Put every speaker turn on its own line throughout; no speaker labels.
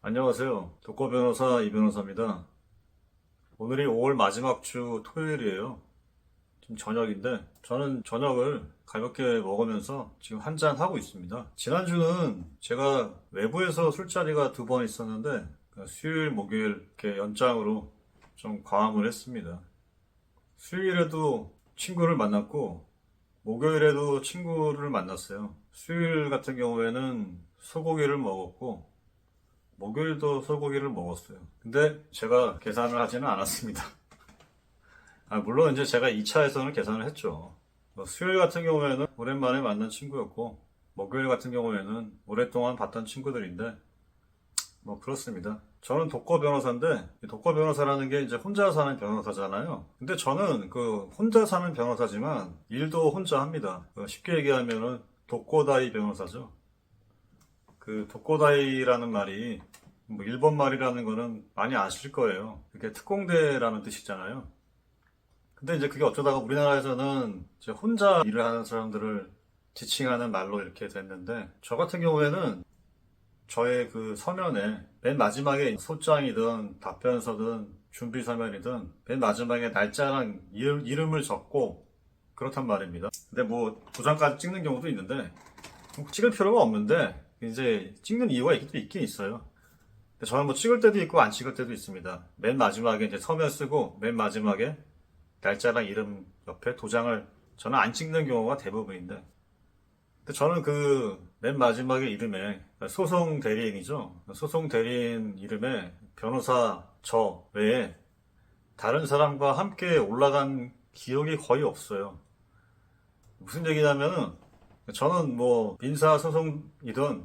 안녕하세요. 독거 변호사 이 변호사입니다. 오늘이 5월 마지막 주 토요일이에요. 지금 저녁인데 저는 저녁을 가볍게 먹으면서 지금 한잔 하고 있습니다. 지난주는 제가 외부에서 술자리가 2번 있었는데 수요일, 목요일 이렇게 연장으로 좀 과음을 했습니다. 수요일에도 친구를 만났고 목요일에도 친구를 만났어요. 수요일 같은 경우에는 소고기를 먹었고 목요일도 소고기를 먹었어요. 근데 제가 계산을 하지는 않았습니다. 물론 이제 제가 2차에서는 계산을 했죠. 수요일 같은 경우에는 오랜만에 만난 친구였고, 목요일 같은 경우에는 오랫동안 봤던 친구들인데, 그렇습니다. 저는 독거 변호사인데, 이 독거 변호사라는 게 이제 혼자 사는 변호사잖아요. 근데 저는 그 혼자 사는 변호사지만 일도 혼자 합니다. 쉽게 얘기하면은 독고다이 변호사죠. 그 독고다이라는 말이 일본 말이라는 거는 많이 아실 거예요. 그게 특공대라는 뜻이잖아요. 근데 이제 그게 어쩌다가 우리나라에서는 이제 혼자 일을 하는 사람들을 지칭하는 말로 이렇게 됐는데, 저 같은 경우에는 저의 그 서면에 맨 마지막에 소장이든 답변서든 준비 서면이든 맨 마지막에 날짜랑 이름을 적고 그렇단 말입니다. 근데 도장까지 찍는 경우도 있는데 찍을 필요가 없는데 이제 찍는 이유가 있긴 있어요. 저는 찍을 때도 있고 안 찍을 때도 있습니다. 맨 마지막에 이제 서면 쓰고 맨 마지막에 날짜랑 이름 옆에 도장을 저는 안 찍는 경우가 대부분인데, 근데 저는 그 맨 마지막에 이름에 소송 대리인이죠. 소송 대리인 이름에 변호사 저 외에 다른 사람과 함께 올라간 기억이 거의 없어요. 무슨 얘기냐면은 저는 민사 소송이든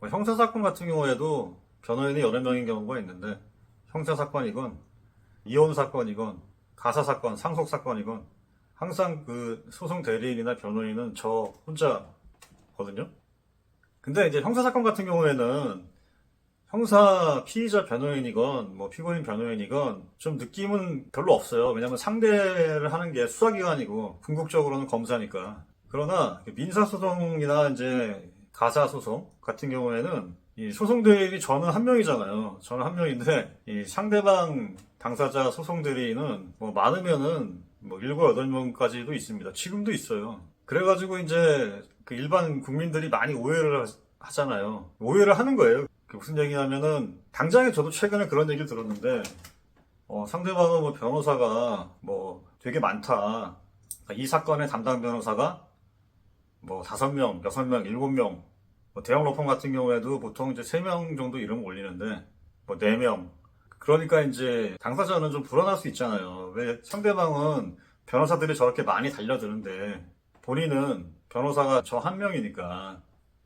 형사 사건 같은 경우에도 변호인이 여러 명인 경우가 있는데, 형사 사건이건 이혼 사건이건 가사 사건, 상속 사건이건 항상 그 소송 대리인이나 변호인은 저 혼자거든요. 근데 이제 형사 사건 같은 경우에는 형사 피의자 변호인이건 피고인 변호인이건 좀 느낌은 별로 없어요. 왜냐면 상대를 하는 게 수사기관이고 궁극적으로는 검사니까. 그러나 민사소송이나 이제 가사소송 같은 경우에는 이 소송 대리인이 저는 한 명이잖아요. 저는 한 명인데 이 상대방 당사자 소송 대리인은 많으면은 7, 8명까지도 있습니다. 지금도 있어요. 그래가지고 이제 그 일반 국민들이 많이 오해를 하잖아요. 오해를 하는 거예요. 그게 무슨 얘기냐면은 당장에 저도 최근에 그런 얘기를 들었는데 상대방은 변호사가 되게 많다. 이 사건의 담당 변호사가 5명, 6명, 7명, 대형 로펌 같은 경우에도 보통 이제 3명 정도 이름 올리는데 4명. 그러니까 이제 당사자는 좀 불안할 수 있잖아요. 왜 상대방은 변호사들이 저렇게 많이 달려드는데 본인은 변호사가 저 한 명이니까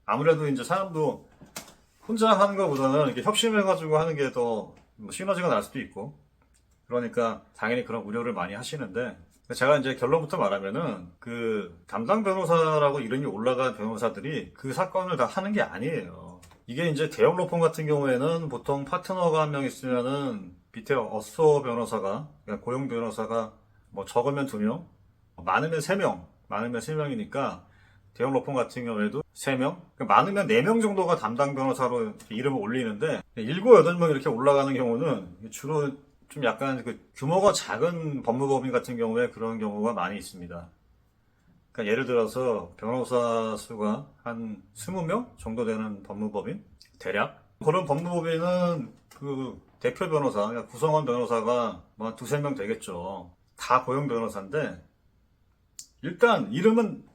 아무래도 이제 사람도 혼자 하는 것보다는 이렇게 협심해가지고 하는 게 더 시너지가 날 수도 있고, 그러니까 당연히 그런 우려를 많이 하시는데, 제가 이제 결론부터 말하면은 그 담당 변호사라고 이름이 올라간 변호사들이 그 사건을 다 하는 게 아니에요. 이게 이제 대형 로펌 같은 경우에는 보통 파트너가 한 명 있으면은 밑에 어소 변호사가, 그러니까 고용 변호사가 적으면 2명, 많으면 3명, 많으면 3명이니까 대형 로펌 같은 경우에도 3명, 그러니까 많으면 4명 정도가 담당 변호사로 이름을 올리는데 7, 8명 이렇게 올라가는 경우는 주로 좀 약간 그 규모가 작은 법무법인 같은 경우에 그런 경우가 많이 있습니다. 그러니까 예를 들어서 변호사 수가 한 20명 정도 되는 법무법인? 대략? 그런 법무법인은 그 대표 변호사, 그러니까 구성원 변호사가 한 2, 3명 되겠죠. 다 고용 변호사인데 일단 이름은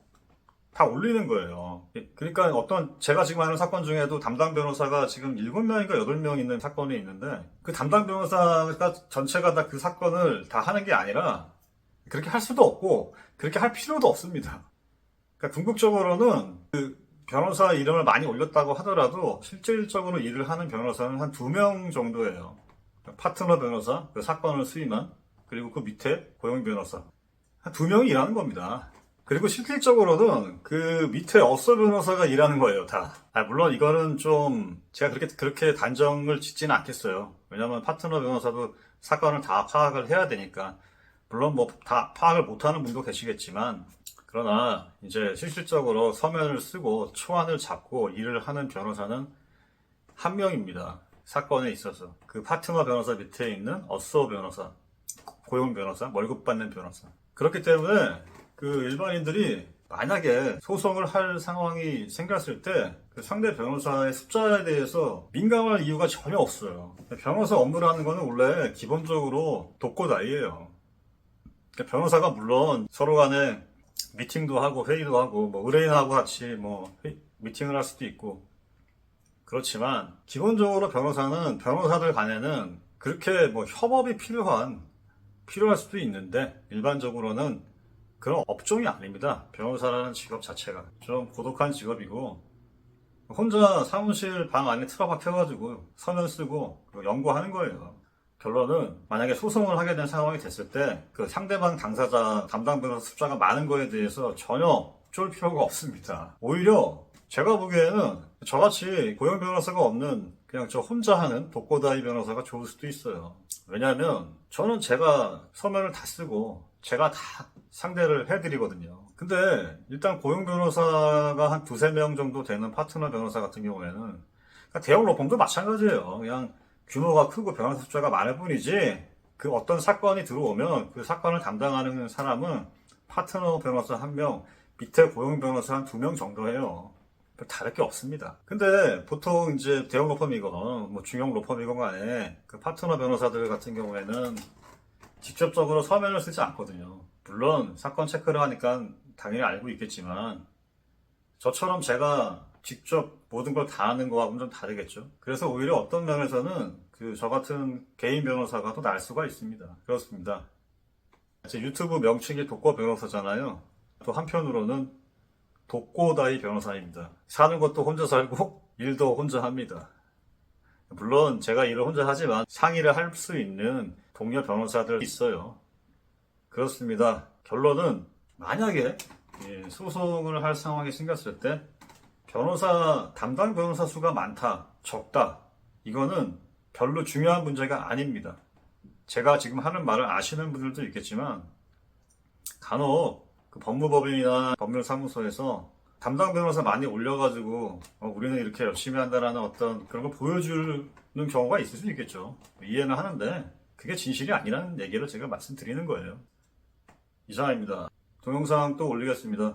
다 올리는 거예요. 그러니까 제가 지금 하는 사건 중에도 담당 변호사가 지금 7명인가 8명 있는 사건이 있는데, 그 담당 변호사가 전체가 다 그 사건을 다 하는 게 아니라, 그렇게 할 수도 없고, 그렇게 할 필요도 없습니다. 그러니까 궁극적으로는 그 변호사 이름을 많이 올렸다고 하더라도, 실질적으로 일을 하는 변호사는 한 2명 정도예요. 파트너 변호사, 그 사건을 수임한, 그리고 그 밑에 고용 변호사. 한 2명이 일하는 겁니다. 그리고 실질적으로는 그 밑에 어서 변호사가 일하는 거예요, 다. 물론 이거는 좀 제가 그렇게 단정을 짓지는 않겠어요. 왜냐면 파트너 변호사도 사건을 다 파악을 해야 되니까. 물론 다 파악을 못하는 분도 계시겠지만, 그러나 이제 실질적으로 서면을 쓰고 초안을 잡고 일을 하는 변호사는 한 명입니다. 사건에 있어서 그 파트너 변호사 밑에 있는 어쏘 변호사, 고용 변호사, 월급 받는 변호사. 그렇기 때문에 그 일반인들이 만약에 소송을 할 상황이 생겼을 때 그 상대 변호사의 숫자에 대해서 민감할 이유가 전혀 없어요. 변호사 업무라는 거는 원래 기본적으로 독고다이예요. 변호사가 물론 서로 간에 미팅도 하고 회의도 하고 뭐 의뢰인하고 같이 뭐 미팅을 할 수도 있고 그렇지만 기본적으로 변호사는 변호사들 간에는 그렇게 뭐 협업이 필요할 수도 있는데 일반적으로는 그런 업종이 아닙니다. 변호사라는 직업 자체가 좀 고독한 직업이고 혼자 사무실 방 안에 틀어박혀가지고 서면 쓰고 연구하는 거예요. 결론은 만약에 소송을 하게 된 상황이 됐을 때 그 상대방 당사자 담당 변호사 숫자가 많은 거에 대해서 전혀 쫄 필요가 없습니다. 오히려 제가 보기에는 저같이 고용 변호사가 없는 그냥 저 혼자 하는 독고다이 변호사가 좋을 수도 있어요. 왜냐하면 저는 제가 서면을 다 쓰고 제가 다 상대를 해드리거든요. 근데 일단 고용 변호사가 한 두세 명 정도 되는 파트너 변호사 같은 경우에는 그러니까 대형 로펌도 마찬가지예요. 그냥 규모가 크고 변호사 숫자가 많을 뿐이지 그 어떤 사건이 들어오면 그 사건을 담당하는 사람은 파트너 변호사 한 명, 밑에 고용 변호사 한 두 명 정도 해요. 다를 게 없습니다. 근데 보통 이제 대형 로펌이건 뭐 중형 로펌이건 간에 그 파트너 변호사들 같은 경우에는 직접적으로 서면을 쓰지 않거든요. 물론 사건 체크를 하니까 당연히 알고 있겠지만 저처럼 제가 직접 모든 걸 다 하는 거하고는 좀 다르겠죠. 그래서 오히려 어떤 면에서는 그 저 같은 개인 변호사가 더 나을 수가 있습니다. 그렇습니다. 제 유튜브 명칭이 독고 변호사잖아요. 또 한편으로는 독고다이 변호사입니다. 사는 것도 혼자 살고 일도 혼자 합니다. 물론 제가 일을 혼자 하지만 상의를 할 수 있는 동료 변호사들 있어요. 그렇습니다. 결론은 만약에 소송을 할 상황이 생겼을 때 담당 변호사 수가 많다, 적다 이거는 별로 중요한 문제가 아닙니다. 제가 지금 하는 말을 아시는 분들도 있겠지만 간혹 그 법무법인이나 법률사무소에서 담당 변호사 많이 올려가지고 우리는 이렇게 열심히 한다라는 어떤 그런 걸 보여주는 경우가 있을 수 있겠죠. 이해는 하는데 그게 진실이 아니라는 얘기를 제가 말씀드리는 거예요. 이상입니다. 동영상 또 올리겠습니다.